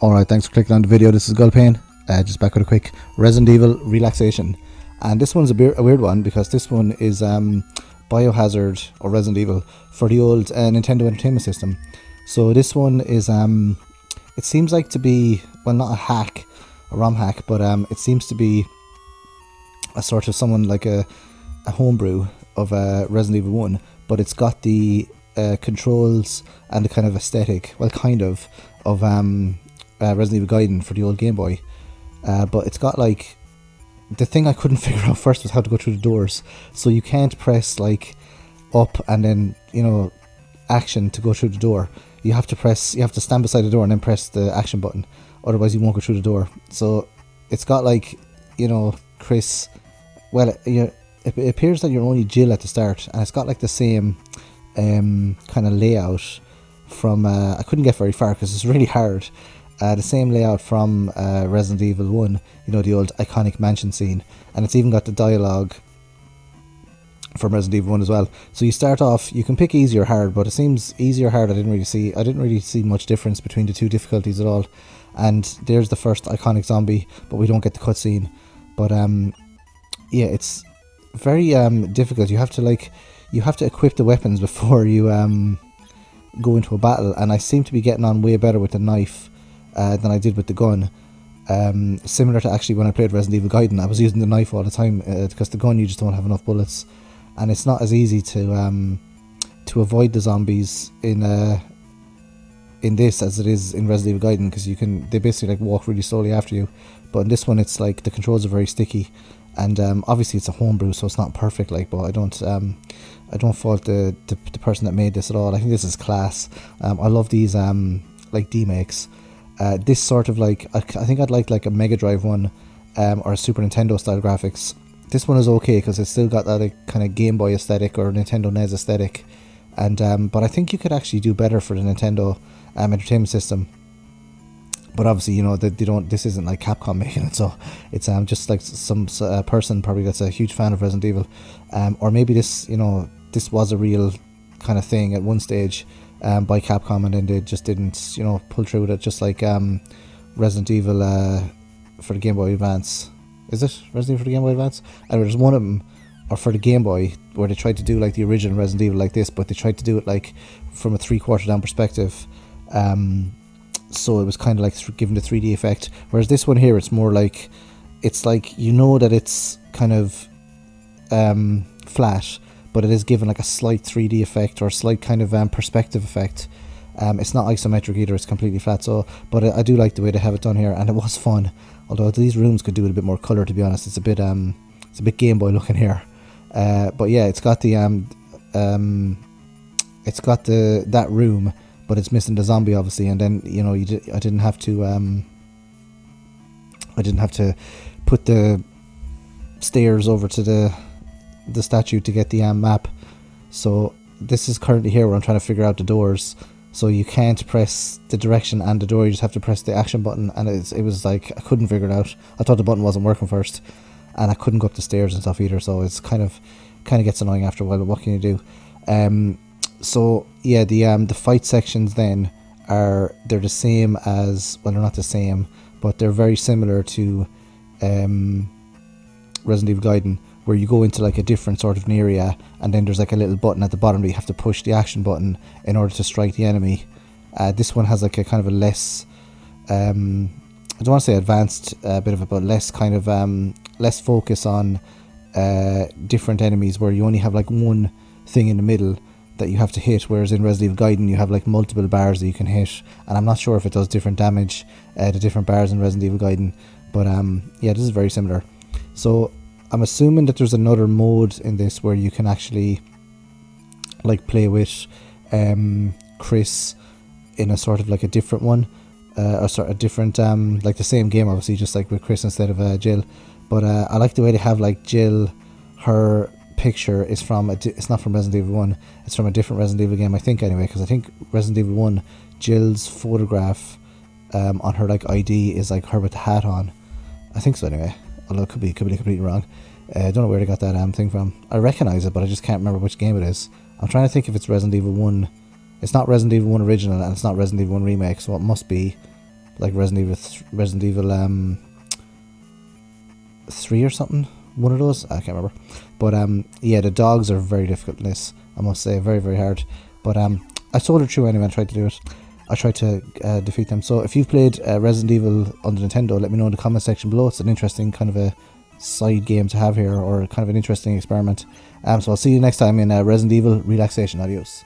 Alright, thanks for clicking on the video. This is Gulpain, just back with a quick Resident Evil Relaxation. And this one's a weird one because this one is Biohazard or Resident Evil for the old Nintendo Entertainment System. So this one is, it seems like to be, well, not a hack, a ROM hack, but it seems to be a sort of someone like a homebrew of Resident Evil 1, but it's got the controls and the kind of aesthetic, well, kind of Resident Evil Gaiden for the old Game Boy, but it's got like, the thing I couldn't figure out first was how to go through the doors. So you can't press like up and then, you know, action to go through the door. You have to stand beside the door and then press the action button, otherwise you won't go through the door. So it's got like, you know, Chris, well, it appears that you're only Jill at the start, and it's got like the same kind of layout from I couldn't get very far because it's really hard. The same layout from Resident Evil 1, you know, the old iconic mansion scene, and it's even got the dialogue from Resident Evil 1 as well. So you start off, you can pick easy or hard, but it seems easy or hard I didn't really see much difference between the two difficulties at all. And there's the first iconic zombie, but we don't get the cutscene. But yeah, it's very difficult. You have to equip the weapons before you go into a battle, and I seem to be getting on way better with the knife than I did with the gun. Similar to actually when I played Resident Evil Gaiden, I was using the knife all the time because the gun, you just don't have enough bullets, and it's not as easy to avoid the zombies in this as it is in Resident Evil Gaiden, because they basically like walk really slowly after you. But in this one, it's like the controls are very sticky, and obviously it's a homebrew, so it's not perfect. Like, but I don't fault the person that made this at all. I think this is class. I love these like demakes. This sort of like, I think I'd like a Mega Drive one or a Super Nintendo style graphics. This one is okay because it's still got that like, kind of Game Boy aesthetic or Nintendo NES aesthetic, and but I think you could actually do better for the Nintendo Entertainment System. But obviously, you know, they don't. This isn't like Capcom making it, so it's just like some person probably that's a huge fan of Resident Evil, or maybe this, you know, this was a real kind of thing at one stage by Capcom, and then they just didn't, you know, pull through with it, just like Resident Evil for the Game Boy Advance. Is it Resident Evil for the Game Boy Advance? And there's one of them, or for the Game Boy, where they tried to do like the original Resident Evil like this, but they tried to do it like from a 3/4 down perspective. So it was kind of like giving the 3D effect, whereas this one here, it's more like, it's like, you know, that it's kind of flat, but it is given like a slight 3D effect or a slight kind of perspective effect. It's not isometric either, it's completely flat. So, but I do like the way they have it done here, and it was fun. Although these rooms could do with a bit more color, to be honest. It's a bit Game Boy looking here. But yeah, it's got the that room, but it's missing the zombie obviously. And then, you know, I didn't have to put the stairs over to the statue to get the map. So this is currently here where I'm trying to figure out the doors. So you can't press the direction and the door, you just have to press the action button, and it was like, I couldn't figure it out. I thought the button wasn't working first, and I couldn't go up the stairs and stuff either, so it's kind of gets annoying after a while, but what can you do? So yeah, the fight sections then they're the same as, well, they're not the same, but they're very similar to Resident Evil Gaiden, where you go into like a different sort of an area, and then there's like a little button at the bottom that you have to push the action button in order to strike the enemy. This one has like a kind of a less, I don't want to say advanced bit of it, but less kind of less focus on different enemies, where you only have like one thing in the middle that you have to hit, whereas in Resident Evil Gaiden you have like multiple bars that you can hit, and I'm not sure if it does different damage to different bars in Resident Evil Gaiden, but yeah, this is very similar. So I'm assuming that there's another mode in this where you can actually like play with Chris in a sort of like a different one, or sort of different like the same game obviously, just like with Chris instead of Jill. But I like the way they have like Jill, her picture is from it's not from Resident Evil 1, it's from a different Resident Evil game, I think, anyway, because I think Resident Evil 1, Jill's photograph on her like ID is like her with the hat on. I think so anyway, although it could be completely wrong. I don't know where they got that thing from. I recognise it, but I just can't remember which game it is. I'm trying to think if it's Resident Evil 1. It's not Resident Evil 1 original, and it's not Resident Evil 1 remake, so it must be like Resident Evil 3 or something. One of those, I can't remember. But yeah, the dogs are very difficult in this, I must say, very, very hard. But I soldered through anyway and tried to do it. I tried to defeat them. So if you've played Resident Evil on the Nintendo, let me know in the comment section below. It's an interesting kind of a side game to have here, or kind of an interesting experiment. So I'll see you next time in Resident Evil Relaxation. Adios.